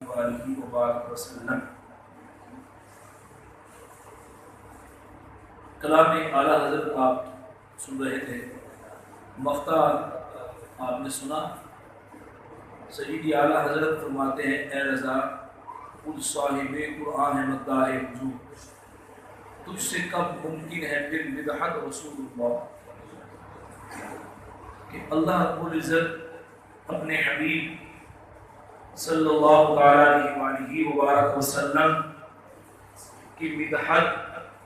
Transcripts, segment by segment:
وآلہ وبارک وسلم۔ کلام اعلیٰ حضرت آپ سن رہے تھے، مقطع آپ نے سنا۔ سیدی اعلیٰ حضرت فرماتے ہیں، اے رضا خود صاحب قرآن مداح حضور، تجھ سے کب ممکن ہے پھر مدحت رسول اللہ، کہ اللہ رب العزت اپنے حبیب صلی اللہ علیہ وآلہ وبارک وسلم کی مدحت،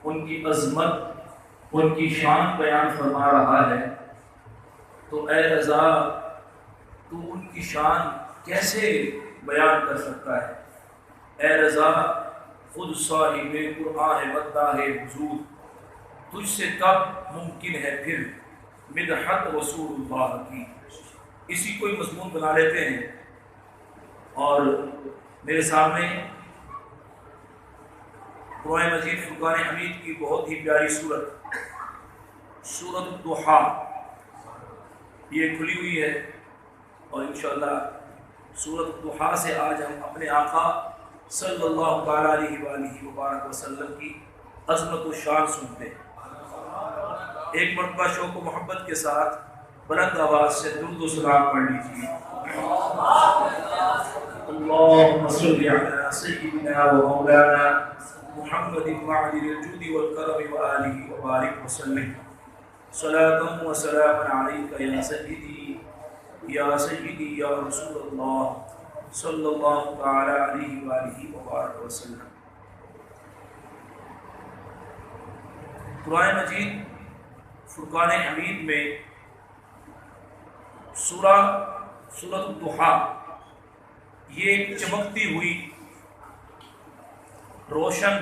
ان کی عظمت، ان کی شان بیان فرما رہا ہے، تو اے رضا تو ان کی شان کیسے بیان کر سکتا ہے؟ اے رضا خود صاحب قرآن مداح حضور، تجھ سے کب ممکن ہے پھر مدحت رسول اللہ کی۔ اسی کوئی مضمون بنا لیتے ہیں، اور میرے سامنے قرآن مجید فرقان حمید کی بہت ہی پیاری سورت، سورۃ الضحیٰ، یہ کھلی ہوئی ہے، اور انشاءاللہ سورۃ الضحیٰ سے آج ہم اپنے آقا صلی اللہ تعالیٰ علیہ وآلہ وبارک وسلم کی عظمت و شان سنتے ہیں۔ ایک مرتبہ شوق و محبت کے ساتھ بلند آواز سے درود و سلام پڑھ لیجیے۔ اللهم صل على سيدنا ومولانا محمد وعلى الجود والكرم وآله وبارك وسلم صلاة وسلام عليك يا سيدي يا سيدي يا رسول الله صلى الله تعالى عليه وآله وبارك وسلم۔ قرآن مجید فرقان حمید میں سورۃ الضحیٰ، یہ ایک چمکتی ہوئی روشن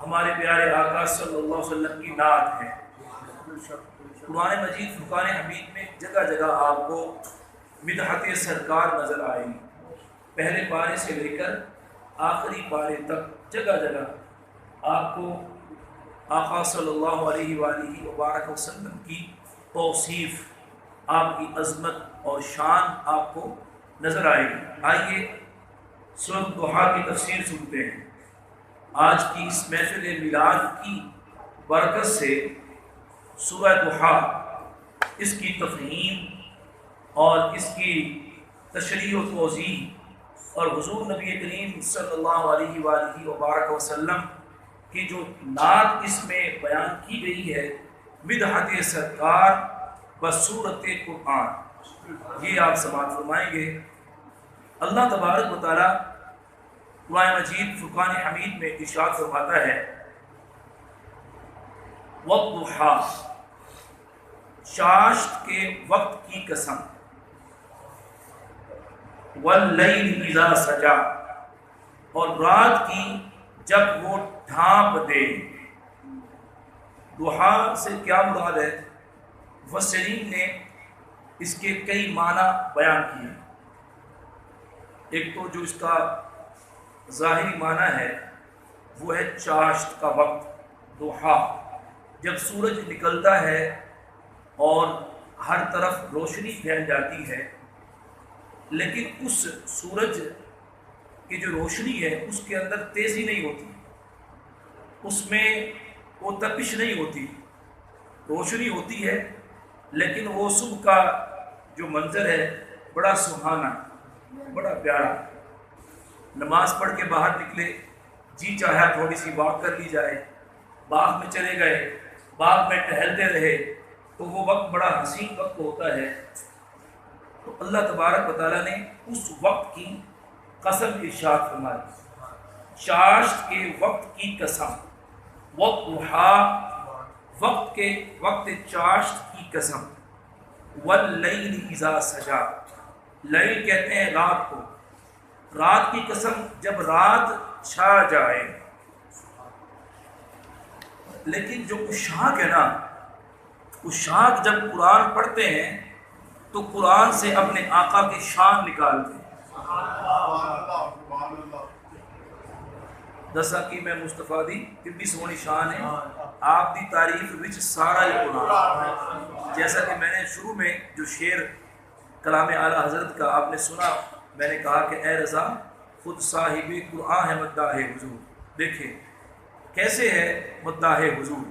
ہمارے پیارے آقا صلی اللہ علیہ وسلم کی نعت ہے۔ قرآن مجید فرقان حمید میں جگہ جگہ آپ کو مدحت سرکار نظر آئے گی، پہلے پارے سے لے کر آخری پارے تک جگہ جگہ آپ کو آقا صلی اللہ علیہ وآلہ وبارک وسلم کی توصیف، آپ کی عظمت اور شان آپ کو نظر آئے گی۔ آئیے سورۃ الضحیٰ کی تفسیر سنتے ہیں۔ آج کی اس محفل میلاد کی برکت سے سورہ ضحیٰ، اس کی تفہیم اور اس کی تشریح و توضیح، اور حضور نبی کریم صلی اللہ علیہ وآلہ وبارک وسلم کی جو نعت اس میں بیان کی گئی ہے، مدحت سرکار بصورت قرآن، یہ آپ سماعت فرمائیں گے۔ اللہ تبارک و تعالیٰ قرآن مجید فرقان حمید میں ارشاد فرماتا ہے، والضحیٰ، چاشت کے وقت کی قسم، واللیل اذا سجا، اور رات کی جب وہ ڈھانپ دے۔ ضحیٰ سے کیا مراد ہے؟ مفسرین نے اس کے کئی معنی بیان کیے۔ ایک تو جو اس کا ظاہری معنی ہے وہ ہے چاشت کا وقت، ضحیٰ، جب سورج نکلتا ہے اور ہر طرف روشنی پھیل جاتی ہے، لیکن اس سورج کی جو روشنی ہے اس کے اندر تیزی نہیں ہوتی، اس میں وہ تپش نہیں ہوتی، روشنی ہوتی ہے، لیکن وہ صبح کا جو منظر ہے بڑا سہانا، بڑا پیارا۔ نماز پڑھ کے باہر نکلے، جی چاہا تھوڑی سی واک کر لی جائے، باغ میں چلے گئے، باغ میں ٹہلتے رہے، تو وہ وقت بڑا حسین وقت ہوتا ہے۔ تو اللہ تبارک و تعالیٰ نے اس وقت کی قسم ارشاد فرمائی، چاشت کے وقت کی قسم، والضحیٰ، وقت چاشت کی قسم، واللیل اذا سجا، لیل کہتے ہیں رات کو، رات کی قسم جب رات چھا جائے۔ لیکن جو عشاق ہے نا، عشاق جب قرآن پڑھتے ہیں تو قرآن سے اپنے آقا کی شان نکالتے ہیں۔ دسا کہ میں مصطفیٰ دی کتنی سونی شان ہے، آپ دی تعریف وچ سارا ہی قرآن۔ جیسا کہ میں نے شروع میں جو شعر کلام اعلیٰ حضرت کا آپ نے سنا، میں نے کہا کہ اے رضا خود صاحب قرآن ہے مداح حضور. دیکھیں کیسے ہے مداح حضور.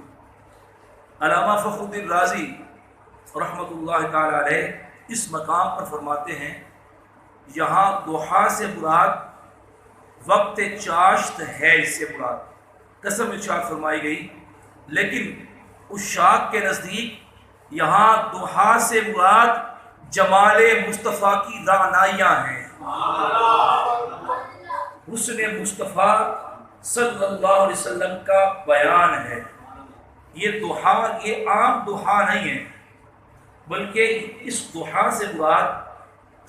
علامہ فخر الدین رازی رحمۃ اللہ تعالی علیہ اس مقام پر فرماتے ہیں یہاں ضحیٰ سے مراد وقت چاشت ہے، اس سے مراد قسم ارشاد فرمائی گئی، لیکن عشاق کے نزدیک یہاں ضحیٰ سے مراد جمال مصطفیٰ کی رعنائیاں ہیں، حسن مصطفیٰ صلی اللہ علیہ وسلم کا بیان ہے. یہ ضحیٰ یہ عام ضحیٰ نہیں ہے، بلکہ اس ضحیٰ سے مراد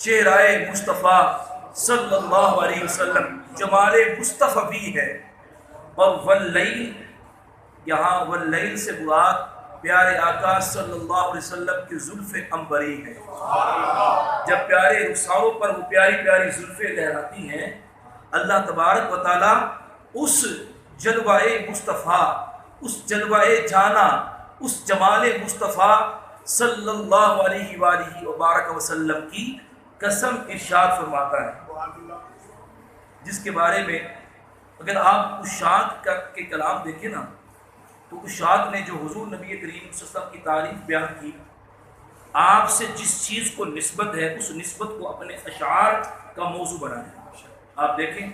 چہرہ مصطفیٰ صلی اللہ علیہ وسلم جمال مصطفیٰ بھی ہے. اور واللیل، یہاں واللیل سے مراد پیارے آقا صلی اللہ علیہ وسلم کی زلف عنبری ہے. جب پیارے رخساروں پر وہ پیاری پیاری زلفیں لہراتی ہیں، اللہ تبارک و تعالیٰ اس جلوہ مصطفیٰ، اس جلوہ جانا، اس جمال مصطفیٰ صلی اللہ علیہ وآلہ وبارک وسلم کی قسم ارشاد فرماتا ہے، جس کے بارے میں اگر آپ عشاق کے کلام دیکھیں نا تو عشاق نے جو حضور نبی کریم صلی اللہ علیہ وسلم کی تعریف بیان کی، آپ سے جس چیز کو نسبت ہے اس نسبت کو اپنے اشعار کا موضوع بنایا. آپ دیکھیں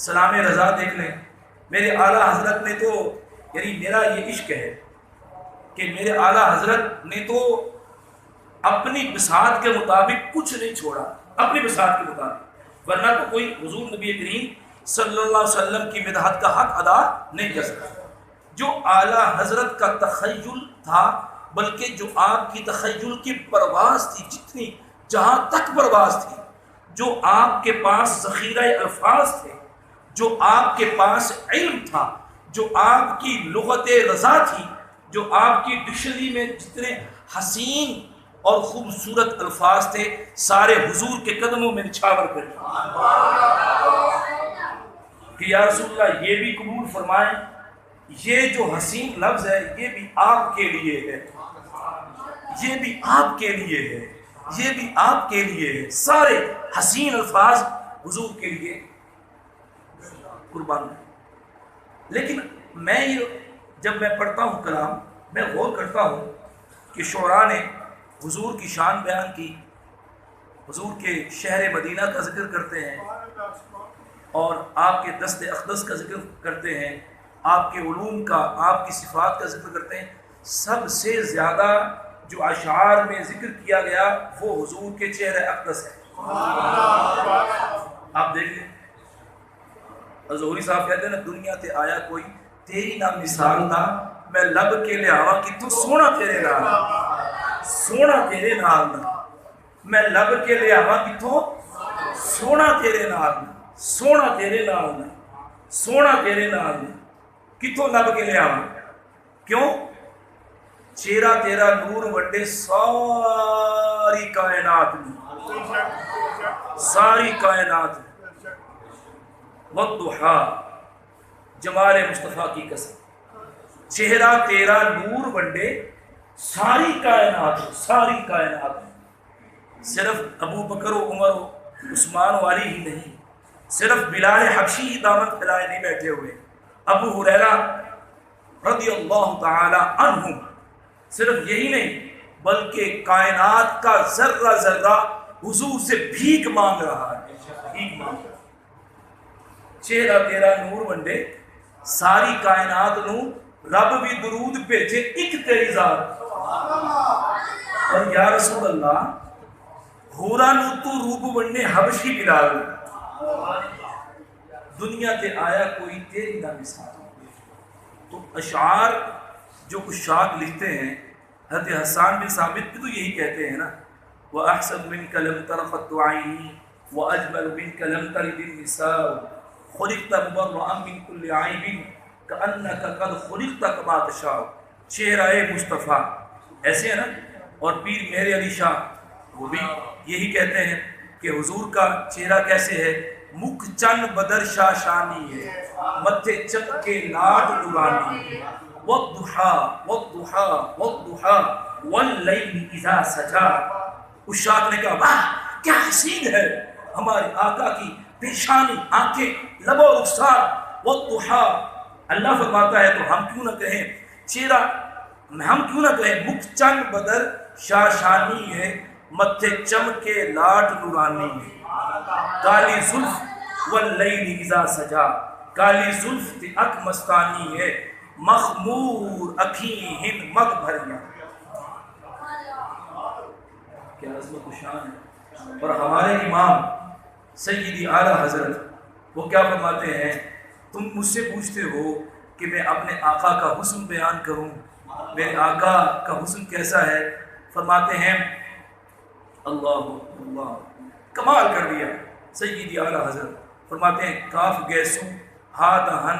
سلام رضا دیکھ لیں، میرے اعلیٰ حضرت نے تو یعنی میرا یہ عشق ہے کہ میرے اعلیٰ حضرت نے تو اپنی بساط کے مطابق کچھ نہیں چھوڑا، اپنی بساط کے مطابق، ورنہ تو کوئی حضور نبی کریم صلی اللہ علیہ وسلم کی مدحت کا حق ادا نہیں کر سکتا. جو اعلیٰ حضرت کا تخیل تھا، بلکہ جو آپ کی تخیل کی پرواز تھی، جتنی جہاں تک پرواز تھی، جو آپ کے پاس ذخیرہ الفاظ تھے، جو آپ کے پاس علم تھا، جو آپ کی لغت رضا تھی، جو آپ کی ڈکشنری میں جتنے حسین اور خوبصورت الفاظ تھے، سارے حضور کے قدموں میں نچھاور کر کہ یا رسول اللہ یہ بھی قبول فرمائیں، یہ جو حسین لفظ ہے یہ بھی آپ کے لیے ہے، یہ بھی آپ کے لیے ہے، یہ بھی آپ کے لیے ہے. سارے حسین الفاظ حضور کے لیے قربان. لیکن میں جب میں پڑھتا ہوں کلام، میں غور کرتا ہوں کہ شعراء نے حضور کی شان بیان کی، حضور کے شہر مدینہ کا ذکر کرتے ہیں، اور آپ کے دست اقدس کا ذکر کرتے ہیں، آپ کے علوم کا، آپ کی صفات کا ذکر کرتے ہیں. سب سے زیادہ جو اشعار میں ذکر کیا گیا وہ حضور کے چہرہ اقدس ہے. آپ دیکھ لیں ظہوری صاحب کہتے ہیں نا، دنیا تے آیا کوئی تیری نہ مثال تھا، میں لب کے لے آوا کہ تو سونا تیرے نال، سونا تیرے نال، میں لب کے لے آوا کہ تو سونا تیرے نال، سونا تیرے نال، سونا تیرے نال، کتوں لب کے لے آوا. کیوں؟ چہرہ تیرا نور وڈے ساری کائنات میں، ساری کائنات میں. والضحیٰ، جمال مصطفیٰ کی قسم، چہرہ تیرا نور ونڈے ساری کائنات، ساری کائنات میں. صرف ابو بکر و عمر و عثمان والی ہی نہیں، صرف بلال حبشی ہی دامن پھیلائے نہیں بیٹھے ہوئے، ابو ہریرہ رضی اللہ تعالی عنہ صرف یہی نہیں بلکہ کائنات کا ذرہ ذرہ حضور سے بھیک مانگ رہا ہے، بھیک مانگ رہا ہے. چہرہ تیرا نور ونڈے ساری کائنات نو، رب بھی درود بھیجے ایک تیری ذات. اور یا رسول اللہ ہورا نو تو روپ ونڈے حبشی بلال، دنیا تے آیا کوئی تیری نہ مثال. تو اشعار جو عشاق لکھتے ہیں، حضرت حسان بن ثابت بھی تو یہی کہتے ہیں نا، وَأَحْسَنُ مِنْكَ لَمْ تَرَ قَطُّ عَيْنِي وَأَجْمَلُ مِنْكَ لَمْ تَلِدِ النِّسَاءُ خُلِقْتَ مُبَرَّئًا مِنْ كُلِّ عَيْبٍ كَأَنَّكَ قَدْ خُلِقْتَ كَمَا تَشَاءُ. چہرہ مصطفیٰ ایسے ہے نا. اور پیر مہر علی شاہ وہ بھی یہی کہتے ہیں کہ حضور کا چہرہ کیسے ہے، مکھ چن بدر شاہ شانی ہے، متھے چک کے لاٹ نورانی. والضحیٰ والضحیٰ والضحیٰ واللیل اذا سجا. عشاق نے کہا واہ کیا حسین ہے ہمارے آقا کی پیشانی، آنکھیں، لب و رخسار، والضحیٰ، اللہ فرماتا ہے تو ہم کیوں نہ کہیں چہرہ، ہم کیوں نہ کہیں مکھ چند بدر شاشانی ہے، متھے چم کے لاٹ نورانی ہے، کالی زلف واللیل اذا سجا، کالی زلف تی اک مستانی ہے، مخمور اکھیں ہن مگ بھریا. کیا عظمت و شان ہے. اور ہمارے امام سیدی اعلیٰ حضرت وہ کیا فرماتے ہیں، تم مجھ سے پوچھتے ہو کہ میں اپنے آقا کا حسن بیان کروں، میرے آقا کا حسن کیسا ہے، فرماتے ہیں اللہ اللہ، کمال کر دیا سیدی اعلیٰ حضرت. فرماتے ہیں کاف گیسو ہا دہن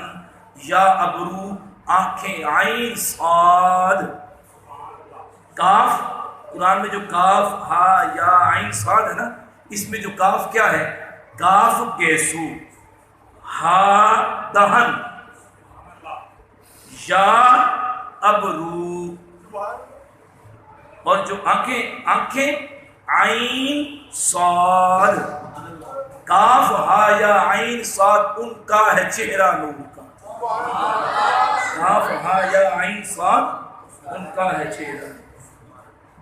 یا ابرو آنکھیں عین صاد. کاف قرآن میں جو کاف ہا یا عین صاد ہے نا، اس میں جو کاف کیا ہے، کاف گیسو، ہا دہن، یا ابرو، اور جو آنکھیں عین صاد، کاف ہا یا عین صاد، ان کا ہے چہرہ نور کا. کاف ہا یا عین صاد، ان کا ہے چہرہ.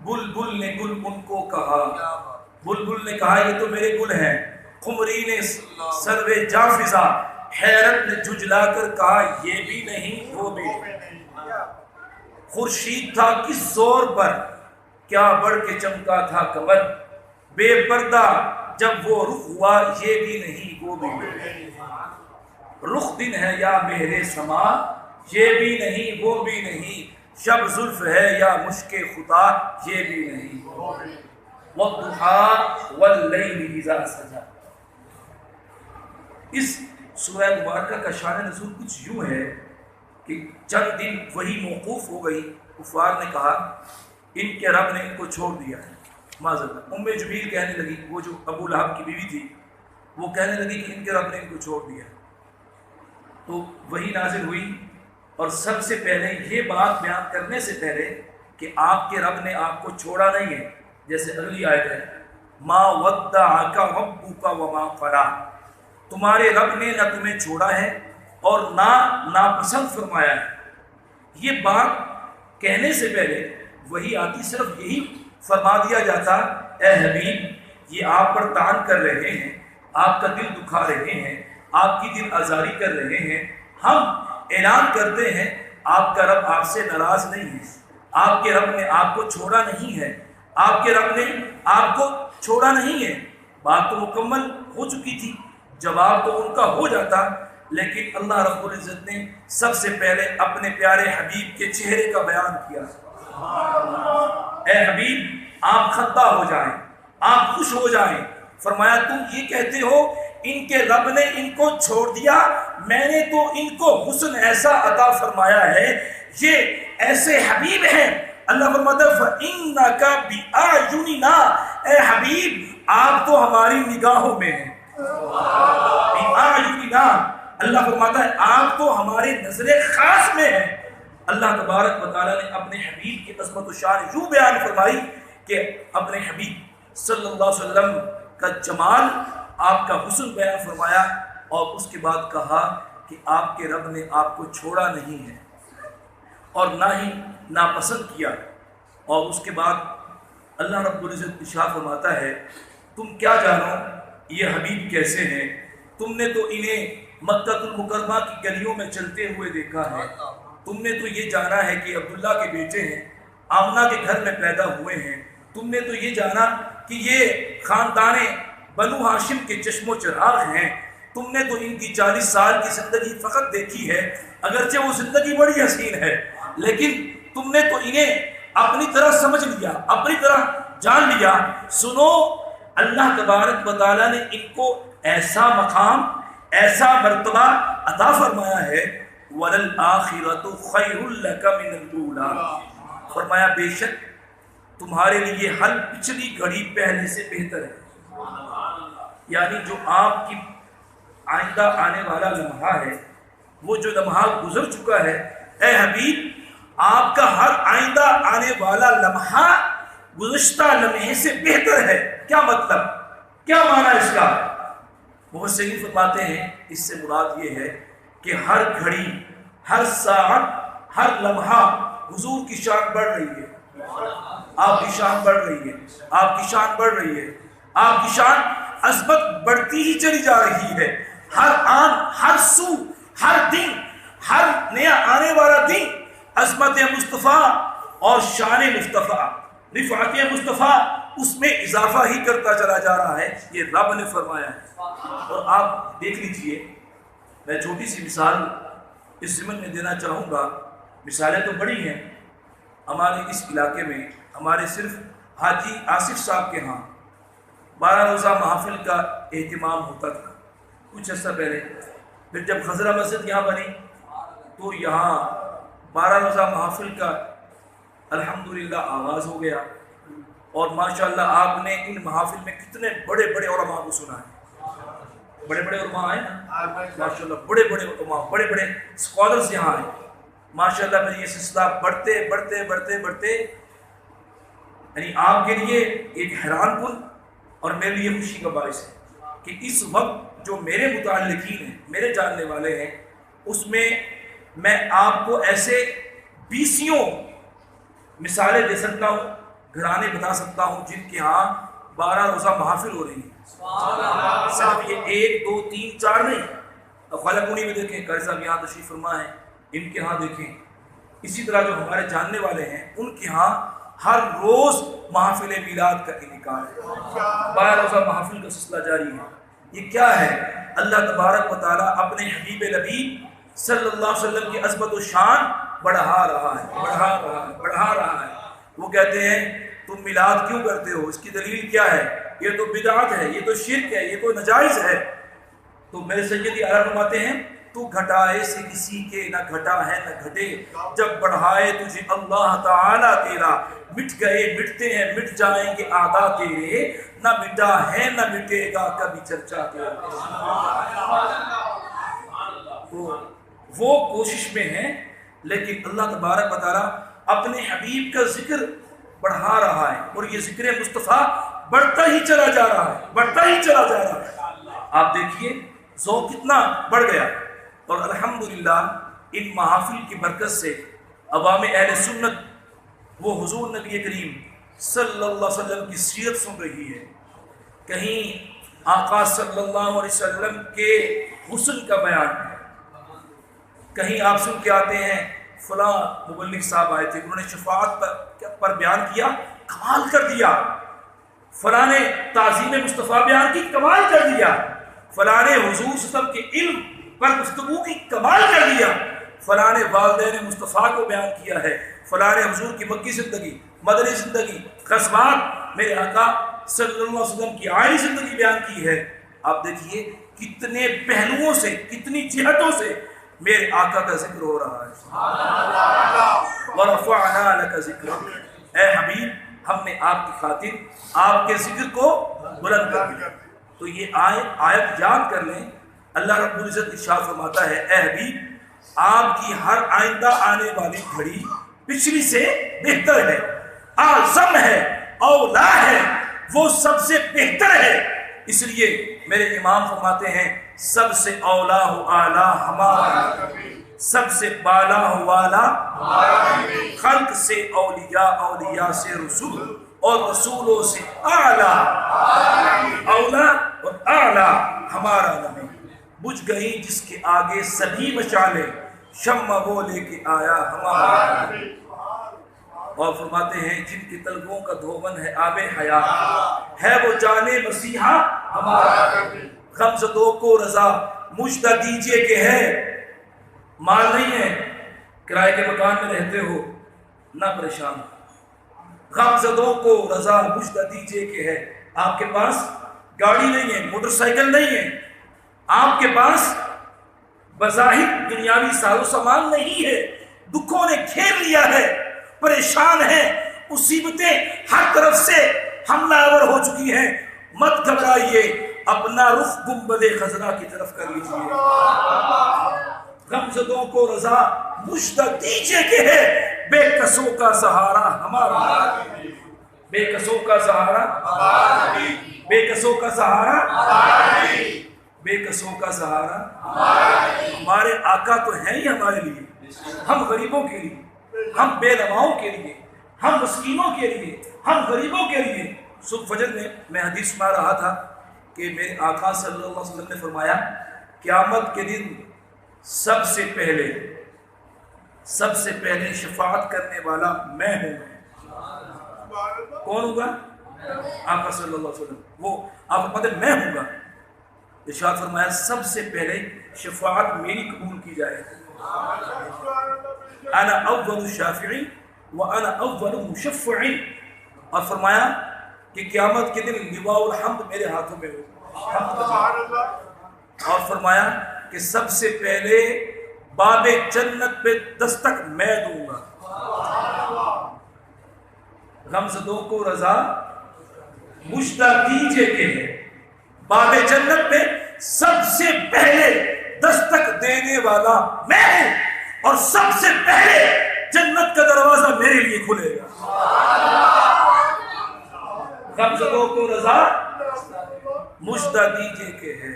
بلبل نے گل ان کو کہا، بلبل نے کہا یہ تو میرے گل ہیں. قمری نے سرو جافزہ، حیرت نے جھجلا کر کہا یہ بھی نہیں وہ بھی نہیں. خورشید تھا کس زور پر، کیا بڑھ کے چمکا تھا کمر، بے پردہ جب وہ رخ ہوا یہ بھی نہیں وہ بھی نہیں. رخ دن ہے یا مہر سما، یہ بھی نہیں وہ بھی نہیں، شب زلف ہے یا مشک خدا یہ بھی نہیں. والضحیٰ واللیل اذا سجا. اس سورہ مبارکہ کا شان نزول کچھ یوں ہے کہ چند دن وہی موقوف ہو گئی. کفار نے کہا ان کے رب نے ان کو چھوڑ دیا ہے. معذرت، ام جمیل کہنے لگی، وہ جو ابو لہب کی بیوی تھی، وہ کہنے لگی کہ ان کے رب نے ان کو چھوڑ دیا ہے. تو وہی نازل ہوئی، اور سب سے پہلے یہ بات بیان کرنے سے پہلے کہ آپ کے رب نے آپ کو چھوڑا نہیں ہے، جیسے اگلی آیت ہے ما ودعک ربک وما قلی، تمہارے رب نے نہ تمہیں چھوڑا ہے اور نہ ناپسند فرمایا ہے. یہ بات کہنے سے پہلے وہی آتی صرف یہی فرما دیا جاتا اے حبیب یہ آپ پر تان کر رہے ہیں، آپ کا دل دکھا رہے ہیں، آپ کی دل آزاری کر رہے ہیں، ہم اعلان کرتے ہیں آپ کا رب آپ سے ناراض نہیں ہے، آپ کے رب نے آپ کو چھوڑا نہیں ہے، آپ کے رب نے آپ کو چھوڑا نہیں ہے. بات تو مکمل ہو چکی تھی، جواب تو ان کا ہو جاتا، لیکن اللہ رب العزت نے سب سے پہلے اپنے پیارے حبیب کے چہرے کا بیان کیا. اے حبیب آپ خطا ہو جائیں، آپ خوش ہو جائیں. فرمایا تم یہ کہتے ہو ان کے رب نے ان کو چھوڑ دیا، میں نے تو ان کو حسن ایسا عطا فرمایا ہے، یہ ایسے حبیب ہیں. اللہ فرماتا ہے فَإِنَّكَ بِأَعْيُنِنَا، اے حبیب آپ تو ہماری نگاہوں میں ہیں. بِأَعْيُنِنَا، اللہ فرماتا ہے آپ تو ہماری نظر خاص میں ہیں. اللہ تبارک و تعالیٰ نے اپنے حبیب کی عظمت و شان یوں بیان فرمائی کہ اپنے حبیب صلی اللہ علیہ وسلم کا جمال، آپ کا حسن بیان فرمایا، اور اس کے بعد کہا کہ آپ کے رب نے آپ کو چھوڑا نہیں ہے اور نہ ہی ناپسند کیا. اور اس کے بعد اللہ رب العزت ارشاد فرماتا ہے تم کیا جانو یہ حبیب کیسے ہیں، تم نے تو انہیں مکہ المکرمہ کی گلیوں میں چلتے ہوئے دیکھا ہے، تم نے تو یہ جانا ہے کہ عبداللہ کے بیٹے ہیں، آمنہ کے گھر میں پیدا ہوئے ہیں، تم نے تو یہ جانا کہ یہ خاندان بنو ہاشم کے چشم و چراغ ہیں، تم نے تو ان کی 40 سال کی زندگی فقط دیکھی ہے، اگرچہ وہ زندگی بڑی حسین ہے، لیکن تم نے تو انہیں اپنی طرح سمجھ لیا، اپنی طرح جان لیا. سنو اللہ تبارک و تعالیٰ نے ان کو ایسا مقام، ایسا مرتبہ عطا فرمایا ہے وَلَلْآخِرَةُ خَيْرٌ لَكَ مِنَ الْأُولَىٰ، فرمایا بے شک تمہارے لیے ہر پچھلی گھڑی پہلے سے بہتر ہے. یعنی جو آپ کی آئندہ آنے والا لمحہ ہے، وہ جو لمحہ گزر چکا ہے، اے حبیب آپ کا ہر آئندہ آنے والا لمحہ گزشتہ لمحے سے بہتر ہے. کیا مطلب، کیا معنی اس کا؟ مفسرین فرماتے ہیں اس سے مراد یہ ہے کہ ہر گھڑی، ہر ساعت، ہر لمحہ حضور کی شان بڑھ رہی ہے، آپ کی شان بڑھ رہی ہے، آپ کی شان بڑھ رہی ہے، آپ کی شان عظمت بڑھتی ہی چلی جا رہی ہے۔ ہر آن، ہر سو، ہر دن، ہر نیا آنے والا دن عظمت مصطفیٰ اور شان مصطفیٰ، رفعت مصطفیٰ اس میں اضافہ ہی کرتا چلا جا رہا ہے، یہ رب نے فرمایا ہے۔ اور آپ دیکھ لیجئے، میں چھوٹی سی مثال اس ضمن میں دینا چاہوں گا، مثالیں تو بڑی ہیں۔ ہمارے اس علاقے میں ہمارے صرف حاجی آصف صاحب کے ہاں 12 روزہ محافل کا اہتمام ہوتا تھا کچھ عرصہ پہلے۔ پھر جب خضرہ مسجد یہاں بنی تو یہاں 12 روزہ محافل کا الحمدللہ آغاز ہو گیا، اور ماشاءاللہ آپ نے ان محافل میں کتنے بڑے بڑے علماء کو سنا ہے، بڑے بڑے علماء آئے نا ماشاءاللہ، بڑے بڑے علماء، بڑے بڑے اسکالرز یہاں آئے ماشاءاللہ۔ میں یہ سلسلہ بڑھتے بڑھتے بڑھتے بڑھتے یعنی آپ کے لیے ایک حیران کن اور میرے لیے خوشی کا باعث ہے کہ اس وقت جو میرے متعلقین ہیں، میرے جاننے والے ہیں، اس میں میں آپ کو ایسے 20 مثالیں دے سکتا ہوں، گھرانے بتا سکتا ہوں جن کے ہاں 12 روزہ محافل ہو رہی ہیں۔ صرف یہ 1 2 3 4 نہیں، خواجہ کنی میں دیکھیں، قاری صاحب یہاں تشریف فرما ہے، ان کے ہاں دیکھیں، اسی طرح جو ہمارے جاننے والے ہیں ان کے ہاں ہر روز محافل میلاد کا انعقاد ہے، 12 روزہ محافل کا سلسلہ جاری ہے۔ یہ کیا ہے؟ اللہ تبارک و تعالیٰ اپنے حبیب لبیب صلی اللہ علیہ وسلم کی عظمت و شان بڑھا رہا ہے، بڑھا رہا ہے، بڑھا رہا ہے۔ وہ کہتے ہیں تم میلاد کیوں کرتے ہو؟ اس کی دلیل کیا ہے؟ یہ تو بدعت ہے، یہ تو شرک ہے، یہ تو ناجائز ہے۔ تو میرے سیدی اعلیٰ فرماتے ہیں تو گھٹائے سے کسی کے نہ گھٹا ہے نہ گھٹے، جب بڑھائے تجھے اللہ تعالیٰ تیرا، مٹ گئے مٹتے ہیں مٹ جائیں گے اعداء تیرے، نہ مٹا ہے نہ مٹے گا کبھی چرچا تیرا۔ وہ کوشش میں ہیں، لیکن اللہ تبارک و تعالیٰ اپنے حبیب کا ذکر بڑھا رہا ہے، اور یہ ذکر مصطفیٰ بڑھتا ہی چلا جا رہا ہے، بڑھتا ہی چلا جا رہا ہے۔ آپ دیکھیے ذوق کتنا بڑھ گیا، اور الحمدللہ ان محافل کی برکت سے عوام اہل سنت وہ حضور نبی کریم صلی اللہ علیہ وسلم کی سیرت سن رہی ہے، کہیں آقا صلی اللہ علیہ وسلم کے حسن کا بیان ہے، کہیں آپ سن کے آتے ہیں فلاں مبلغ صاحب آئے تھے، انہوں نے شفاعت پر بیان کیا، کمال کر دیا، فلاں نے تعظیم مصطفیٰ بیان کی، کمال کر دیا، فلاں نے حضور صلی اللہ علیہ وسلم کے علم پر گفتگو کی، کمال کر دیا، فلاں نے والدین مصطفیٰ کو بیان کیا ہے، فلاں نے حضور کی مکی زندگی، مدنی زندگی، غزوات، میرے آقا صلی اللہ علیہ وسلم کی عائلی زندگی بیان کی ہے۔ آپ دیکھیے کتنے پہلوؤں سے، کتنی جہتوں سے میرے آقا کا ذکر ہو رہا ہے۔ وَرَفَعْنَا لَكَ ذِكْرَكَ، اے حبیب ہم نے آپ کی خاطر آپ کے ذکر کو بلند کر دیا۔ تو یہ آیت یاد کر لیں، اللہ رب العزت ارشاد فرماتا ہے اے حبیب آپ کی ہر آئندہ آنے والی گھڑی پچھلی سے بہتر ہے، اعظم ہے، اولا ہے، وہ سب سے بہتر ہے۔ اس لیے میرے امام فرماتے ہیں سب سے اولا ہو اعلیٰ ہمارا، سب سے بالا ہو والا، خلق سے اولیاء، اولیاء سے رسول، اور رسولوں سے اعلیٰ، اولا اور اعلیٰ ہمارا نبی۔ بجھ گئی جس کے آگے سبھی مشالیں، شمع وہ لے کے آیا ہمارا نبی۔ اور فرماتے ہیں جن کی طلبوں کا دھوبن ہے آب حیات، ہے وہ جانے مسیحا ہمارا نبی۔ غمزدوں کو رضا مجدہ دیجئے کہ ہے، مال نہیں ہے، کرائے کے مکان میں رہتے ہو نہ پریشان ہو، غمزدوں کو رضا مجدہ دیجئے کہ ہے۔ آپ کے پاس گاڑی نہیں ہے، موٹر سائیکل نہیں ہے، آپ کے پاس بظاہر دنیاوی ساز و سامان نہیں ہے، دکھوں نے گھیر لیا ہے، پریشان ہیں، مصیبتیں ہر طرف سے حملہ آور ہو چکی ہیں، مت گھبرائیے، اپنا رخ گنبد خضرا کی طرف کر لیجیے۔ غمزدوں کو رضا مجدہ دیجئے کہ ہے، بے کسوں کا سہارا ہمارا، بے کسوں کا سہارا، بے کسوں کا سہارا۔ بے کسوں کا سہارا ہمارے آقا تو ہیں ہی ہمارے لیے، ہم غریبوں کے لیے، ہم بے نواؤں کے لیے، ہم مسکینوں کے لیے، ہم غریبوں کے لیے۔ صبح فجر میں حدیث سنا رہا تھا کہ میرے آقا صلی اللہ علیہ وسلم نے فرمایا قیامت کے دن سب سے پہلے شفاعت کرنے والا میں ہوں۔ کون ہوگا؟ آقا صلی اللہ علیہ وسلم۔ وہ آپ کو پتہ ہے میں ہوں گا۔ ارشاد فرمایا سب سے پہلے شفاعت میری قبول کی جائے، انا اول شافعی وانا اول مشفع، اور فرمایا کہ قیامت کے دن لواء الحمد میرے ہاتھوں میں ہوگا، اور فرمایا کہ سب سے پہلے باب جنت پہ دستک میں دوں گا۔ غمزدوں کو رضا مجدہ دیجئے کہ باب جنت پہ سب سے پہلے دستک دینے والا میں ہوں، اور سب سے پہلے جنت کا دروازہ میرے لیے کھلے گا۔ غمزدوں کو رضا مجدہ دیجئے کہ ہے،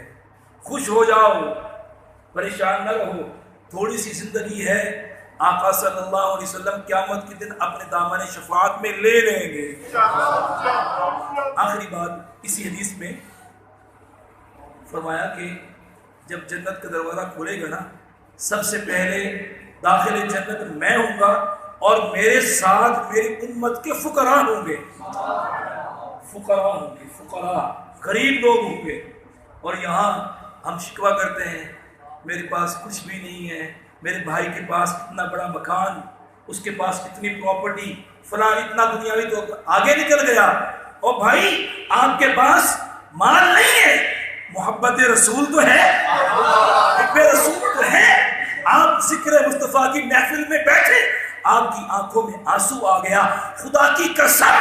خوش ہو جاؤ، پریشان نہ رہو، تھوڑی سی زندگی ہے، آقا صلی اللہ علیہ وسلم قیامت کے دن اپنے دامن شفاعت میں لے لیں گے۔ آخری بات اسی حدیث میں فرمایا کہ جب جنت کا دروازہ کھلے گا نا، سب سے پہلے داخل جنت میں ہوں گا، اور میرے ساتھ میری امت کے فقراء ہوں گے، فقراء غریب لوگ ہوں گے۔ اور یہاں ہم شکوہ کرتے ہیں میرے پاس کچھ بھی نہیں ہے، میرے بھائی کے پاس اتنا بڑا مکان، اس کے پاس اتنی پراپرٹی، فلاں اتنا دنیاوی، تو آگے نکل گیا۔ اور بھائی آپ کے پاس مال نہیں ہے، محبت رسول تو ہے، حب رسول تو ہے، آپ ذکر مصطفیٰ کی محفل میں بیٹھے، آپ کی آنکھوں میں آنسو آ گیا، خدا کی قسم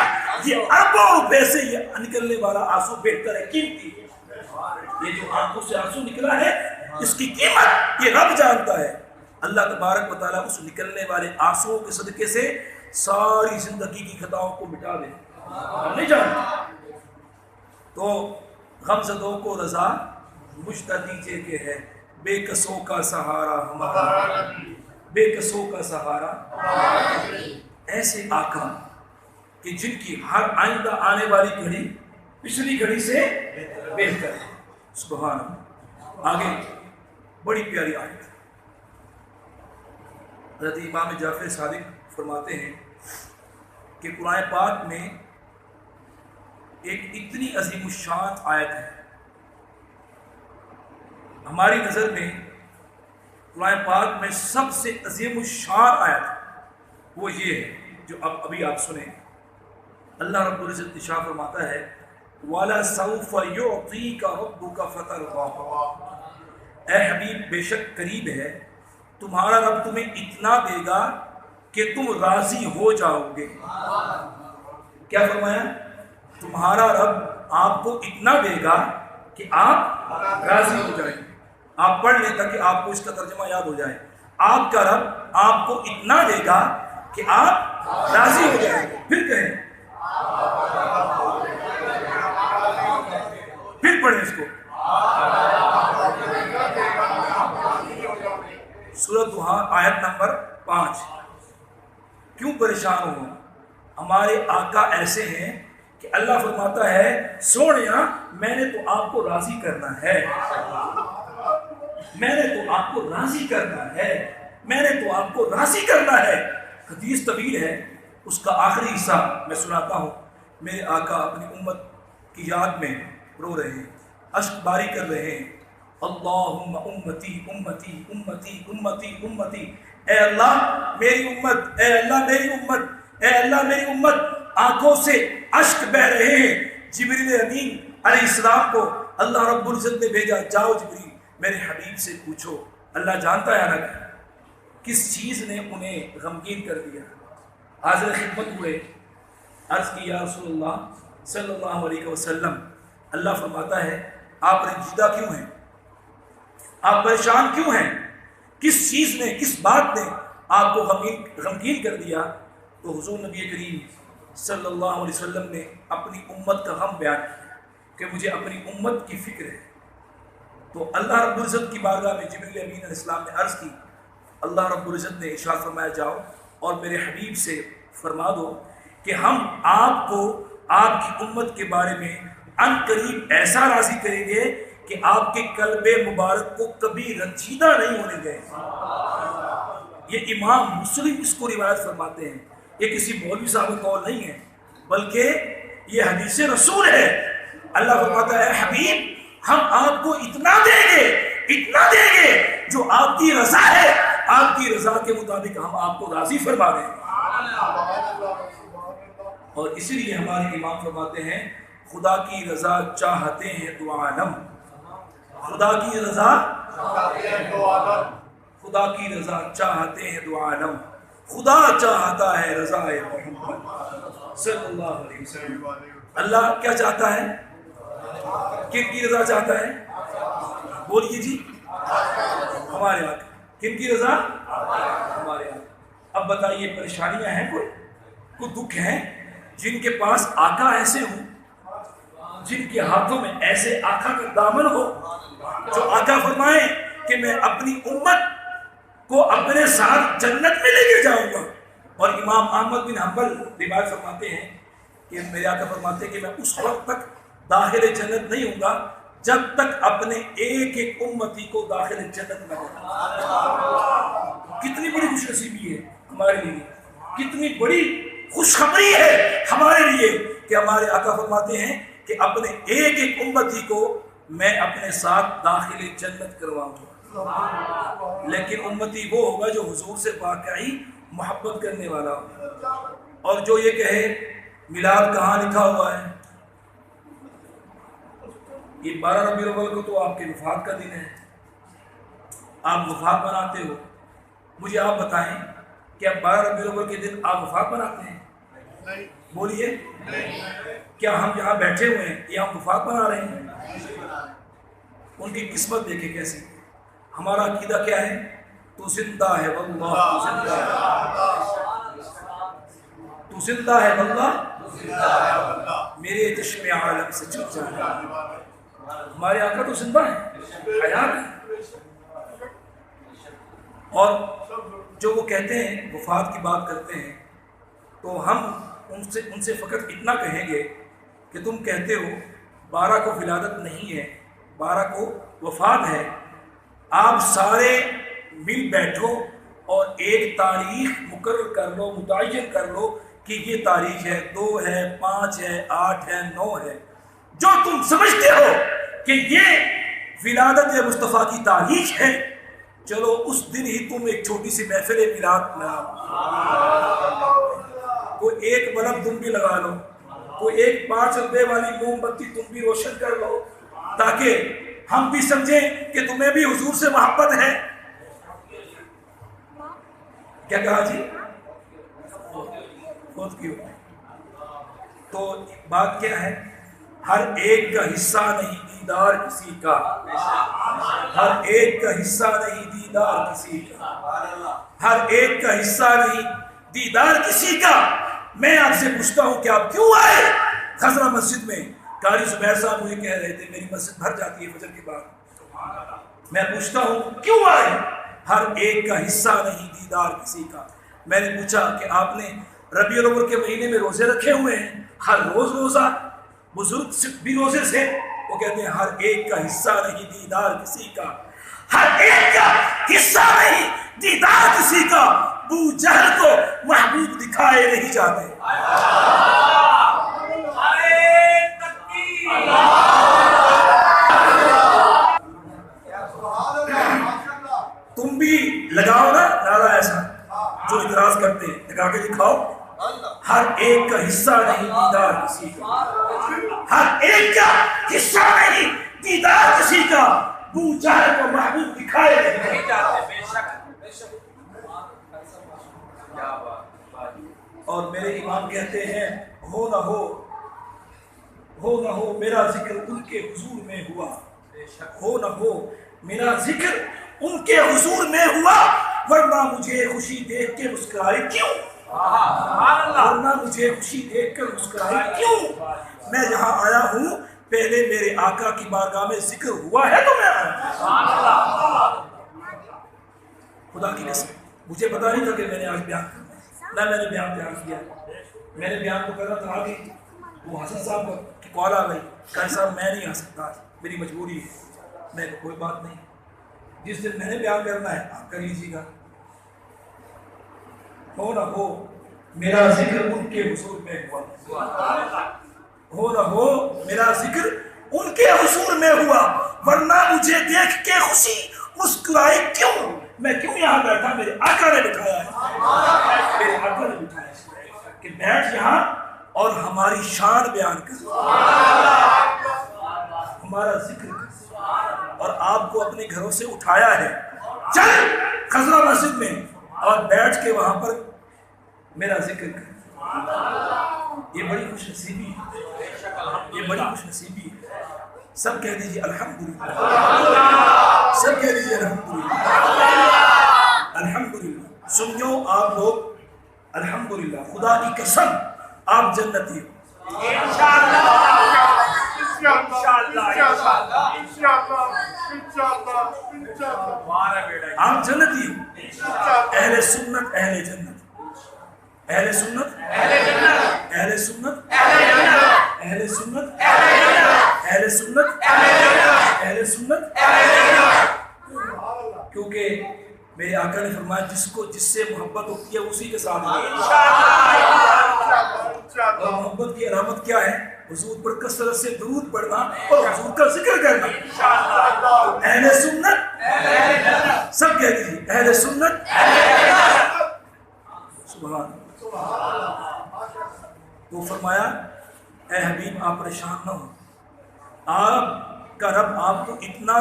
یہ اربوں روپے سے یہ نکلنے والا آنسو بہتر ہے، قیمتی ہے۔ یہ جو آنکھوں سے آنسو نکلا ہے اس کی قیمت یہ رب جانتا ہے۔ اللہ تبارک و تعالیٰ اس نکلنے والے آنسوؤں کے صدقے سے ساری زندگی کی خطاؤں کو مٹا دے، ہم نہیں جانتے۔ تو غمزدوں کو رضا مجدہ دیجئے کہ ہے، بے کسوں کا سہارا ہمارا، بے کسوں کا سہارا۔ ایسے آقا کہ جن کی ہر آئندہ آنے والی گھڑی پچھلی گھڑی سے بہتر ہے، سبحان اللہ۔ آگے بڑی پیاری آیت، حضرت امام جعفر صادق فرماتے ہیں کہ قرآن پاک میں ایک اتنی عظیم الشان آیت ہے، ہماری نظر میں قرآن پاک میں سب سے عظیم الشان آیت وہ یہ ہے جو ابھی آپ سنیں۔ اللہ رب العزت ارشاد فرماتا ہے وَلَسَوْفَ يُعْطِيكَ رَبُّكَ فَتَرْضَىٰ، اے حبیب بے شک قریب ہے تمہارا رب تمہیں اتنا دے گا کہ تم راضی ہو جاؤ گے۔ کیا فرمایا؟ تمہارا رب آپ کو اتنا دے گا کہ آپ راضی ہو جائیں۔ آپ پڑھ لیں تاکہ آپ کو اس کا ترجمہ یاد ہو جائے۔ آپ کا رب آپ کو اتنا دے گا کہ آپ راضی ہو جائیں گے۔ پھر کہیں، پھر پڑھیں اس کو، سورۃ طٰہٰ آیت نمبر 5۔ کیوں پریشان ہو؟ ہمارے آقا ایسے ہیں کہ اللہ فرماتا ہے سوڑیا میں نے تو آپ کو راضی کرنا ہے، میں نے تو آپ کو راضی کرنا ہے، میں نے تو آپ کو راضی کرنا ہے۔ حدیث طویل ہے، اس کا آخری حصہ میں سناتا ہوں۔ میرے آقا اپنی امت کی یاد میں رو رہے ہیں، اشک باری کر رہے ہیں، اللہم امتی امتی امتی امتی امتی، اے اللہ میری امت، اے اللہ میری امت، اے اللہ میری امت۔ آنکھوں سے اشک بہ رہے ہیں۔ جبریل امین علیہ السلام کو اللہ رب العزت نے بھیجا، جاؤ جبریل میرے حبیب سے پوچھو، اللہ جانتا ہے نا کس چیز نے انہیں غمگین کر دیا۔ حاضر خدمت ہوئے، عرض کی یا رسول اللہ صلی اللہ علیہ وسلم، اللہ فرماتا ہے آپ رنجیدہ کیوں ہیں، آپ پریشان کیوں ہیں، کس چیز نے، کس بات نے آپ کو غمگین کر دیا؟ تو حضور نبی کریم صلی اللہ علیہ وسلم نے اپنی امت کا غم بیان کیا کہ مجھے اپنی امت کی فکر ہے، تو اللہ رب العزت کی بارگاہ میں جبریل امین علیہ السلام نے عرض کی، اللہ رب العزت نے ارشاد فرمایا جاؤ اور میرے حبیب سے فرما دو کہ ہم آپ کو آپ کی امت کے بارے میں ان قریب ایسا راضی کریں گے کہ آپ کے قلب مبارک کو کبھی رنجیدہ نہیں ہونے دیں۔ یہ امام مسلم اس کو روایت فرماتے ہیں، یہ کسی مولوی صاحب کا قول نہیں ہے، بلکہ یہ حدیث رسول ہے۔ اللہ فرماتا ہے حبیب ہم آپ کو اتنا دیں گے جو آپ کی رضا ہے، آپ کی رضا کے مطابق ہم آپ کو راضی فرما دیں گے۔ اور اسی لیے ہمارے امام فرماتے ہیں خدا کی رضا چاہتے ہیں دو عالم، خدا کی رضا چاہتے ہیں دو عالم، خدا چاہتا ہے رضا محمد صلی اللہ علیہ وسلم۔ اللہ کیا چاہتا ہے؟ کن کی رضا چاہتا ہے؟ بولیے جی، ہمارے آقا۔ کن کی رضا؟ ہمارے آقا۔ اب بتائیے پریشانیاں ہیں کوئی دکھ ہیں؟ جن کے پاس آقا ایسے ہوں، جن کے ہاتھوں میں ایسے آقا کا دامن ہو، جو آقا فرمائیں کہ میں اپنی امت کو اپنے ساتھ جنت میں لے کے جاؤں گا۔ اور امام احمد بن حنبل روایت فرماتے ہیں کہ میرے آقا فرماتے ہیں کہ میں اس وقت تک داخل جنت نہیں ہوں گا جب تک اپنے ایک ایک امتی کو داخل جنت نہ کروں۔ کتنی بڑی خوش نصیبی ہے ہمارے لیے، کتنی بڑی خوشخبری ہے ہمارے لیے کہ ہمارے آقا فرماتے ہیں کہ اپنے ایک ایک امتی کو میں اپنے ساتھ داخل جنت کرواؤں گا۔ لیکن امتی وہ ہوگا جو حضور سے واقعی محبت کرنے والا ہوگا، اور جو یہ کہے میلاد کہاں لکھا ہوا ہے، یہ 12 ربیع الاول کو تو آپ کے وفات کا دن ہے، آپ وفات مناتے ہو۔ مجھے آپ بتائیں کیا 12 ربیع الاول کے دن آپ وفات مناتے ہیں؟ بولیے، کیا ہم یہاں بیٹھے ہوئے ہیں یہ ہم وفات منا رہے ہیں؟ ان کی قسمت دیکھیں کیسی۔ ہمارا عقیدہ کیا ہے؟ تو زندہ ہے واللہ، تو زندہ ہے، تو زندہ ہے واللہ میرے چشم عالم سے چھپ جانا۔ ہمارے آقا تو زندہ ہے، حیات ہے۔ اور جو وہ کہتے ہیں وفات کی بات کرتے ہیں تو ہم ان سے فقط اتنا کہیں گے کہ تم کہتے ہو 12 کو ولادت نہیں ہے، 12 کو وفات ہے، آپ سارے مل بیٹھو اور ایک تاریخ مقرر کر لو، متعین کر لو کہ یہ تاریخ ہے، 2 ہے، 5 ہے، 8 ہے، 9 ہے، جو تم سمجھتے ہو کہ یہ ولادت مصطفیٰ کی تاریخ ہے، چلو اس دن ہی تم ایک چھوٹی سی محفل میلاد مناؤ، کوئی ایک بلب تم بھی لگا لو، کوئی ایک 5 روپے والی موم بتی تم بھی روشن کر لو، تاکہ ہم بھی سمجھیں کہ تمہیں بھی حضور سے محبت ہے۔ کیا کہا جی؟ خود کیوں؟ تو بات کیا ہے؟ ہر ایک کا حصہ نہیں دیدار کسی کا، ہر ایک کا حصہ نہیں دیدار کسی کا، ہر ایک کا حصہ نہیں دیدار کسی کا۔ میں آپ سے پوچھتا ہوں کہ آپ کیوں آئے خزرہ مسجد میں؟ قاری زبیر صاحب مجھے کہہ رہے تھے میری مسجد بھر جاتی ہے فجر کے بعد۔ میں پوچھتا ہوں کیوں آئے؟ ہر ایک کا حصہ نہیں دیدار کسی کا۔ میں نے پوچھا کہ آپ نے ربیع الاول کے مہینے میں روزے رکھے ہوئے ہیں، ہر روز روزہ، بزرگ بھی روزے سے، وہ کہتے ہیں ہر ایک کا حصہ نہیں دیدار کسی کا، ہر ایک کا حصہ نہیں دیدار کسی کا، ابو جہل کو محبوب دکھائے نہیں جاتے۔ تم بھی لگاؤ نا نعرہ ایسا، جو اعتراض کرتے ہیں لگا کے دکھاؤ، ہر ایک کا حصہ نہیں دیدار کسی کا، ہر ایک کا حصہ نہیں دیدار کسی کا، ابو جہل کو محبوب دکھائے نہیں جاتے۔ اور میرے امام کہتے ہیں ہو نہ ہو میرا ذکر ان کے حضور میں ہوا، ہو نہ ہو میرا ذکر ان کے حضور میں ہوا، ورنہ مجھے خوشی دیکھ کے مسکرائے کیوں، ورنہ مجھے خوشی دیکھ کر مسکرائے کیوں۔ میں یہاں آیا ہوں پہلے میرے آقا کی بارگاہ میں ذکر ہوا ہے تو میں آیا۔ خدا کی قسم مجھے پتا نہیں تھا کہ میں نے آج بیان کرنا ہے، نہ میں نے بیان تیار کیا، میں نے بیان تو کرنا تھا آگے، وہ حسن صاحب کی کال آ گئی، کہ صاحب میں نہیں آ سکتا، میری مجبوری ہے۔ میں کوئی بات نہیں، جس دن میں نے بیان کرنا ہے آپ کر لیجیے گا، ہو نہ ہو میرا ذکر ان کے حضور میں ہوا، ہو نہ ہو میرا ذکر ان کے حضور میں ہوا، ورنہ مجھے دیکھ کے خوشی مسکرائی کیوں؟ میں کیوں یہاں بیٹھا؟ میرے آقا نے بٹھایا ہے، میرے آقا نے بٹھایا ہے کہ بیٹھ یہاں اور ہماری شان بیان کر، ہمارا ذکر کر، اور آپ کو اپنے گھروں سے اٹھایا ہے، چل خزرہ مسجد میں اور بیٹھ کے وہاں پر میرا ذکر کر۔ یہ بڑی خوش نصیبی ہے، یہ بڑی خوش نصیبی ہے۔ سب کہہ دیجیے الحمدللہ، سب کہہ دیجیے الحمدللہ، الحمدللہ۔ سنیو آپ لوگ الحمدللہ، خدا کی قسم آپ جنتی ہو انشاءاللہ، آپ جنتی ہو، اہل سنت اہل جنت، اہل سنت اہل سنت اہل سنت اہل سنت اہل سنت، کیونکہ میرے آقا نے فرمایا جس سے محبت ہوتی ہے اسی کے ساتھ اور محبت کی علامت کیا ہے؟ حضور پر کثرت سے درود پڑھنا اور حضور کا ذکر کرنا۔ اہل سنت، سب کہہ دیجیے اہل سنت، سبحان اللہ۔ تو فرمایا اے حبیب آپ پریشان نہ ہو، آپ کا رب آپ کو اتنا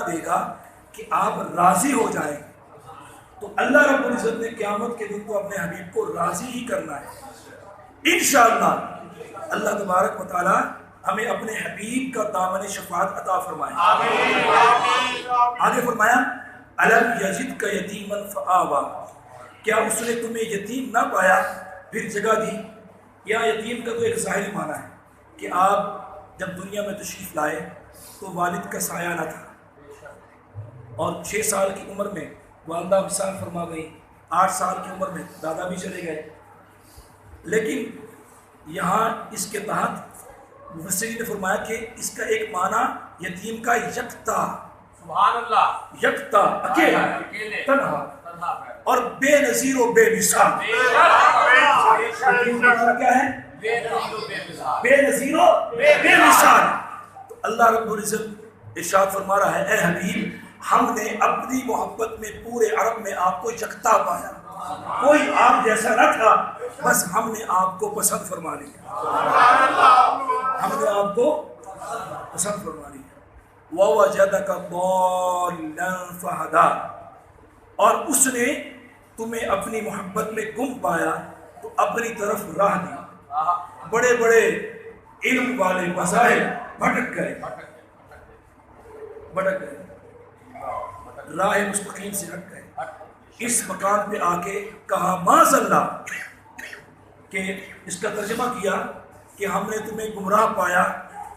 دے گا کہ آپ راضی ہو جائیں، تو اللہ رب العزت نے قیامت کے دن کو اپنے حبیب کو راضی ہی کرنا ہے انشاءاللہ۔ اللہ تبارک و تعالی ہمیں اپنے حبیب کا دامن شفاعت عطا فرمائے، آگے فرمایا الم یجدک یتیما فآویٰ، کیا اس نے تمہیں یتیم نہ پایا پھر جگہ دی؟ یا یتیم کا تو ایک ظاہری معنی ہے کہ آپ جب دنیا میں تشریف لائے تو والد کا سایہ نہ تھا، اور 6 سال کی عمر میں والدہ وصال فرما گئی، 8 سال کی عمر میں دادا بھی چلے گئے، لیکن یہاں اس کے تحت مفسرین نے فرمایا کہ اس کا ایک معنی یتیم کا یکتا، سبحان اللہ، یکتا اکیلا تنہا اور بے نظیر و بے مثال۔ کیا ہے؟ بے نظیر و بے مثال۔ تو اللہ رب العزت ارشاد فرما رہا ہے اے حبیب ہم نے اپنی محبت میں پورے عرب میں آپ کو یکتا پایا، کوئی آپ جیسا نہ تھا، بس ہم نے آپ کو پسند فرما لیا، ہم نے آپ کو پسند فرما لیا۔ وَوَجَدَكَ ضَالًّا فَهَدَىٰ، اور اس نے تمہیں اپنی محبت میں گم پایا تو اپنی طرف راہ دی۔ بڑے بڑے علم والے مذاہب بھٹک گئے، راہ مستقیم سے ہٹ گئے، اس مکان پہ آ کے کہا معاذ اللہ، کہ اس کا ترجمہ کیا کہ ہم نے تمہیں گمراہ پایا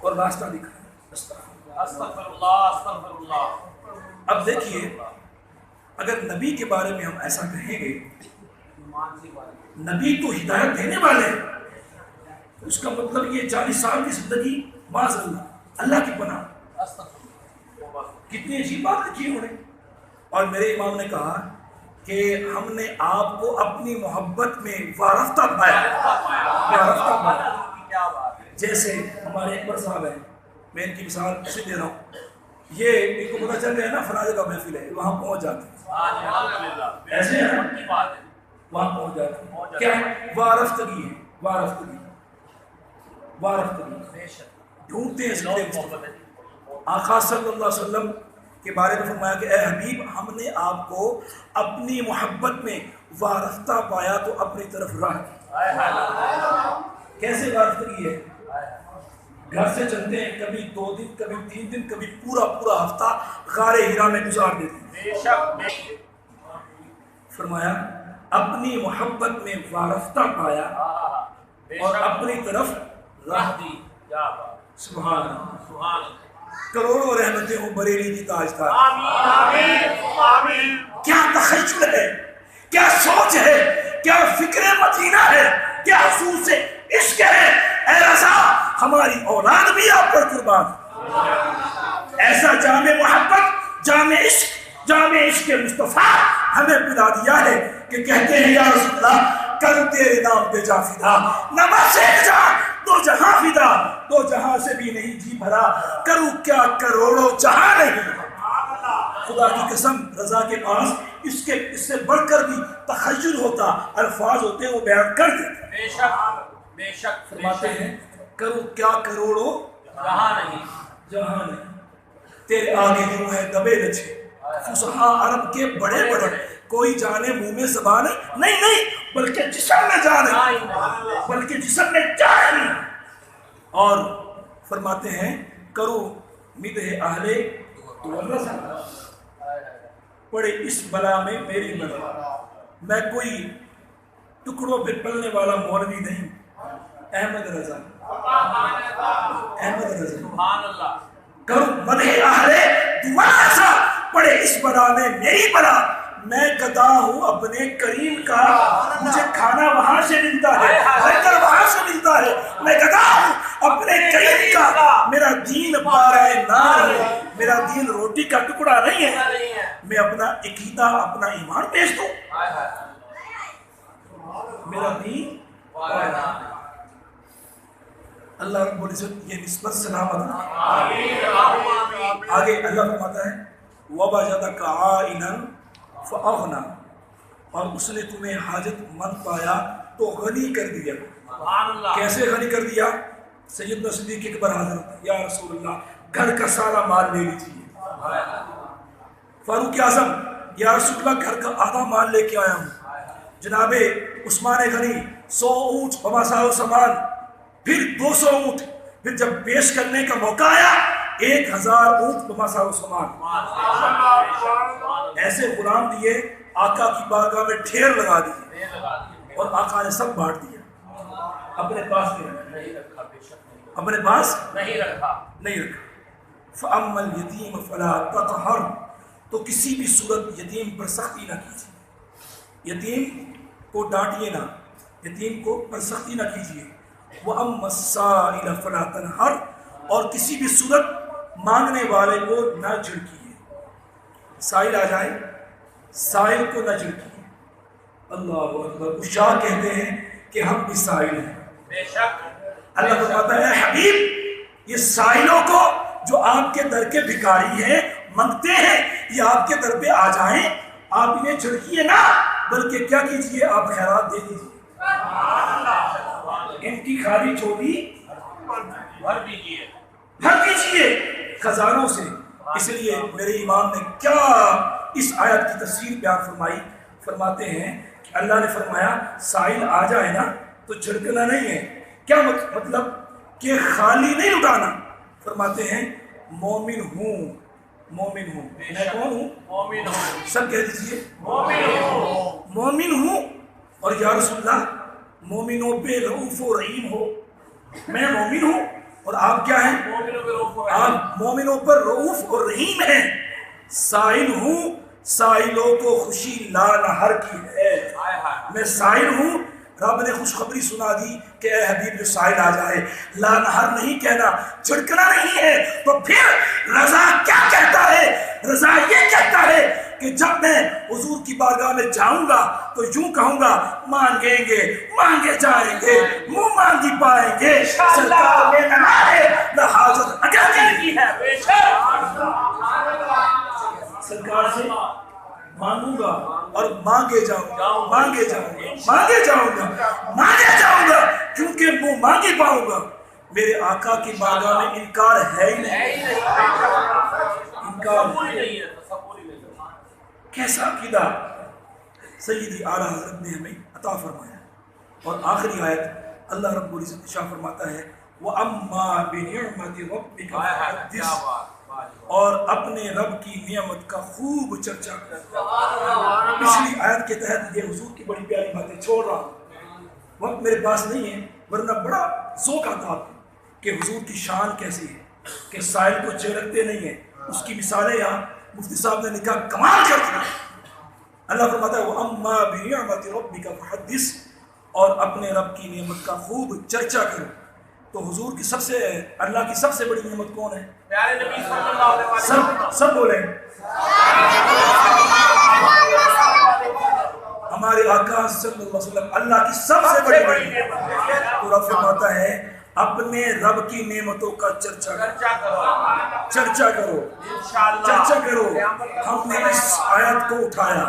اور راستہ دکھایا۔ استغفر اللہ، استغفر اللہ۔ اب دیکھیے اگر نبی کے بارے میں ہم ایسا کہیں گے، نبی تو ہدایت دینے والے ہیں، تو اس کا مطلب یہ 40 سال کی زندگی معاذ اللہ، اللہ کی پناہ، کتنی عجیب بات لکھی انہوں نے۔ اور میرے امام نے کہا کہ ہم نے آپ کو اپنی محبت میں وارفتہ پایا، وارفتہ پایا۔ جیسے ہمارے اکبر صاحب ہیں، میں ان کی مثال ایسے دے رہا ہوں، یہ ان کو پتہ چل گیا نا فلاں جگہ محفل ہے، وہاں پہنچ جاتے ہیں، ایسے ہے وہاں پہنچ جاتے ہیں، کیا وارفتگی ہے، وارفتگی، وارفتگی، ڈھونڈتے ہیں ذکر مصطفیٰ۔ آقا صلی اللہ علیہ وسلم کے بارے میں فرمایا کہ اے حبیب ہم نے آپ کو اپنی محبت میں وارفتہ پایا تو اپنی طرف راہ دی۔ کیسے وارفتگی ہے؟ گھر سے چلتے ہیں، کبھی 2 دن، کبھی 3 دن، کبھی پورا ہفتہ غار ہرا میں گزار دیتے ہیں۔ فرمایا اپنی محبت میں وارفتہ پایا اور اپنی طرف راہ دی۔ سبحان اللہ، کروڑوں رحمتیں ہوں بریلی کی تاجدار۔ کیا تخیل ہے، کیا سوچ ہے، کیا فکر مدینہ ہے، کیا حسوس عشق ہے۔ اے رضا ہماری اولاد بھی آپ پر قربان۔ ایسا جامع محبت، جامع عشق مصطفیٰ ہمیں پلا دیا ہے کہ کہتے ہیں یا رسول اللہ کروں تیرے نام پہ جا فدا، نماز ایک جا دو جہاں فدا، دو جہاں سے بھی نہیں جی بھرا، کروں کیا کروڑوں جہاں نہیں۔ خدا کی قسم رضا کے پاس اس سے بڑھ کر بھی تخیل ہوتا، الفاظ ہوتے وہ بیان کر دیتے۔ بے شک فرماتے ہیں کروں کیا کروڑوں جہاں نہیں، تیرے آگے کیوں ہے دبے لچھے۔ فصحاء عرب کے بڑے بڑے کوئی جانے منہ میں زبان نہیں، بلکہ جسم میں جانے، بلکہ جسم میں جانے۔ اور فرماتے ہیں کروں مدح اہل ورثہ، پڑے اس بلا میں میری بلا، میں کوئی ٹکڑوں پہ پلنے والا مولوی نہیں، احمد رضا سبحان اللہ۔ کروں مدح اہل ورثہ، پڑے اس بلا میں میری بلا، میں گدا ہوں اپنے کریم کا، مجھے کھانا وہاں سے ملتا ہے، لنگر وہاں سے ملتا ہے، میں گدا ہوں اپنے کریم کا، میرا دین پارائے نار ہے، میرا دین روٹی کا ٹکڑا نہیں ہے، میں اپنا عقیدہ اپنا ایمان پیش دوں، میرا دین پارائے نار۔ اللہ رب العزت یہ نسبت سلامت ہے۔ آگے اللہ فرماتا ہے وَوَجَدَكَ عَائِلًا فَأَغْنَىٰ، اور اس نے تمہیں حاجت مند پایا تو غنی کر دیا۔ کیسے غنی کر دیا؟ سیدنا صدیق اکبر حاضر ہوتا ہے، یا رسول اللہ گھر کا سارا مال لے لیجیے۔ فاروق اعظم یا رسول اللہ گھر کا آدھا مال لے کے آیا ہوں۔ جناب عثمان غنی 100 اونٹ بمساو سامان، پھر 200 اونٹ، پھر جب پیش کرنے کا موقع آیا 1000 اونٹ بمساو سامان۔ ایسے غلام دیے آقا کی بارگاہ میں ڈھیر لگا دیے، اور آقا نے سب بانٹ دیا، اپنے پاس نہیں رکھا، اپنے پاس نہیں رکھا۔ فَأَمَّا الْيَتِيمَ فَلَا تَقْهَرْ، تو کسی بھی صورت یتیم پر سختی نہ کیجیے، یتیم کو ڈانٹیے نہ، یتیم کو پر سختی نہ کیجیے۔ وَأَمَّا السَّائِلَ فَلَا تَنْهَرْ، اور کسی بھی صورت مانگنے والے کو نہ جھڑکیے، سائل آ جائے سائل کو نہ جھڑکیے۔ اللہ اکبر، عشاق کہتے ہیں کہ ہم بھی سائل ہیں۔ بے شک اللہ فرماتا ہے حبیب یہ سائلوں کو جو آپ کے در کے بھکاری ہیں منگتے ہیں، یہ آپ کے در پہ آ جائیں، آپ انہیں جھڑکیے نہ، بلکہ کیا کیجئے آپ خیرات دے دیجئے، ان کی خالی چولی بھر دیجیے، بھر دیجئے خزانوں سے۔ اس لیے میرے امام نے کیا اس آیت کی تفسیر بیان فرمائی، فرماتے ہیں کہ اللہ نے فرمایا سائل آ جائے نا تو جھڑکنا نہیں ہے، کیا مطلب کہ خالی نہیں اٹھانا۔ فرماتے ہیں مومن ہوں، مومن ہوں، میں کون ہوں؟ مومن ہوں، سب کہہ دیجئے مومن ہوں، مومن ہوں۔ اور یا رسول اللہ مومنوں پہ رؤوف و رحیم ہو، میں مومن ہوں اور آپ کیا ہیں؟ مومنوں کے روح آپ مومنوں پر رؤوف اور رحیم ہیں۔ سائل ہوں، سائلوں کو خوشی لا نہر کی ہے، میں سائل ہوں۔ رب نے خوشخبری سنا دی کہ اے حبیب جو سائل آ جائے، لا نہر نہیں کہنا، چھڑکنا نہیں ہے۔ تو پھر رضا کیا کہتا ہے؟ رضا یہ کہتا ہے کہ جب میں حضور کی بارگاہ میں جاؤں گا تو یوں کہوں گا مانگیں گے مانگے جائیں گے، منہ مانگی پائیں گے، سرکار میں نہ ہے نہ حاجت اگر کی ہے۔ بے شک سرکار سے مانگوں گا اور مانگے جاؤں گا، مانگے جاؤں گا، مانگے جاؤں گا، مانگے جاؤں گا، کیونکہ منہ مانگی پاؤں گا۔ میرے آقا کی بارگاہ میں انکار ہے ہی نہیں، انکار نہیں ہے، کیسا عقیدہ سیدی اعلیٰ حضرت نے ہمیں عطا فرمایا۔ اور آخری آیت اللہ رب العزت ارشاد فرماتا ہے وَأَمَّا بِنِعْمَةِ رَبِّكَ فَحَدِّثْ، اور اپنے رب کی نعمت کا خوب چرچا کر۔ پچھلی آیت کے تحت یہ حضور کی بڑی پیاری باتیں چھوڑ رہا ہوں، وقت میرے پاس نہیں ہے ورنہ بڑا ذوق آتا آپ کہ کہ حضور کی شان کیسی ہے کہ سائل کو چیرکتے نہیں ہیں. اس کی مثالیں یہاں مفتی صاحب نے لکھا کمال کر دیا. اللہ فرماتا ہے وَأَمَّا بِنِعْمَةِ رَبِّكَ فَحَدِّثْ، اور اپنے رب کی نعمت کا خوب چرچا کرو. تو حضور کی اللہ کی سب سے بڑی نعمت کون ہے؟ پیارے نبی صلی اللہ علیہ وسلم. سب بولیں ہمارے آقا صلی اللہ علیہ وسلم اللہ کی سب سے بڑی نعمت. تو رب فرماتا ہے اپنے رب کی نعمتوں کا چرچا کرو. چرچا کرو. ہم نے اس آیت کو اٹھایا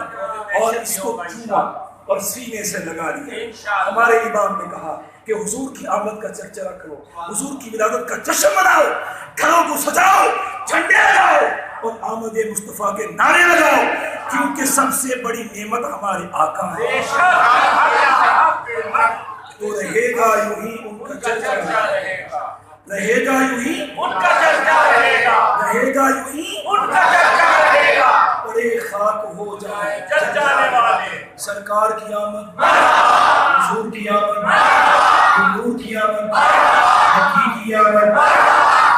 اور اس کو چوما اور سینے سے لگا لیا. ہمارے امام نے کہا کہ حضور کی آمد کا چرچا کرو، حضور کی ولادت کا جشن مناؤ، گھروں کو سجاؤ، جھنڈے لگاؤ اور آمد مصطفیٰ کے نعرے لگاؤ، کیونکہ سب سے بڑی نعمت ہمارے آقا ہے. تو رہے گا یوں ہی ان کا چرچا رہے گا، یوں ہی ان کا چرچا رہے گا، رہے گا یوں ہی ان کا چرچا رہے گا. بڑے خاک ہو جائے چرچانے والے. سرکار کی آمد، حضور کی آمد، حضور کی آمد، حقی کی آمد،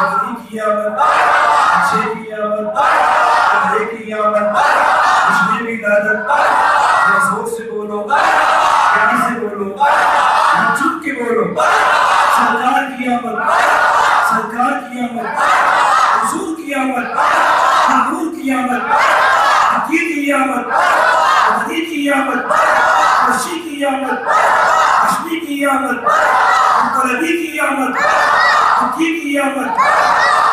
حضری کی آمد، اچھے کی آمد، پہلے کی آمد، خوشبی ولادت. زور سے بولو، پیاری سے بولو، چپ کے بولو. سرکار کی آمد، سرکار کی آمد، حضور کی آمد، حضور کی آمد، حقی کی آمد، حضری کی آمد، خوشی کی آمد، خوشبی کی آمد، مقربی کی آمد، حقی کی آمد،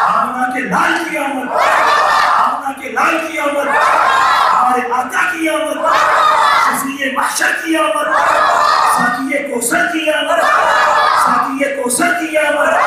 آمنہ کے لال کی آمد، آمنہ کے لال کی آمد، ہمارے آقا کی آمد، شفیع محشر کی آمد، ساقی کوثر کی آمد، ساقی کوثر کی آمد.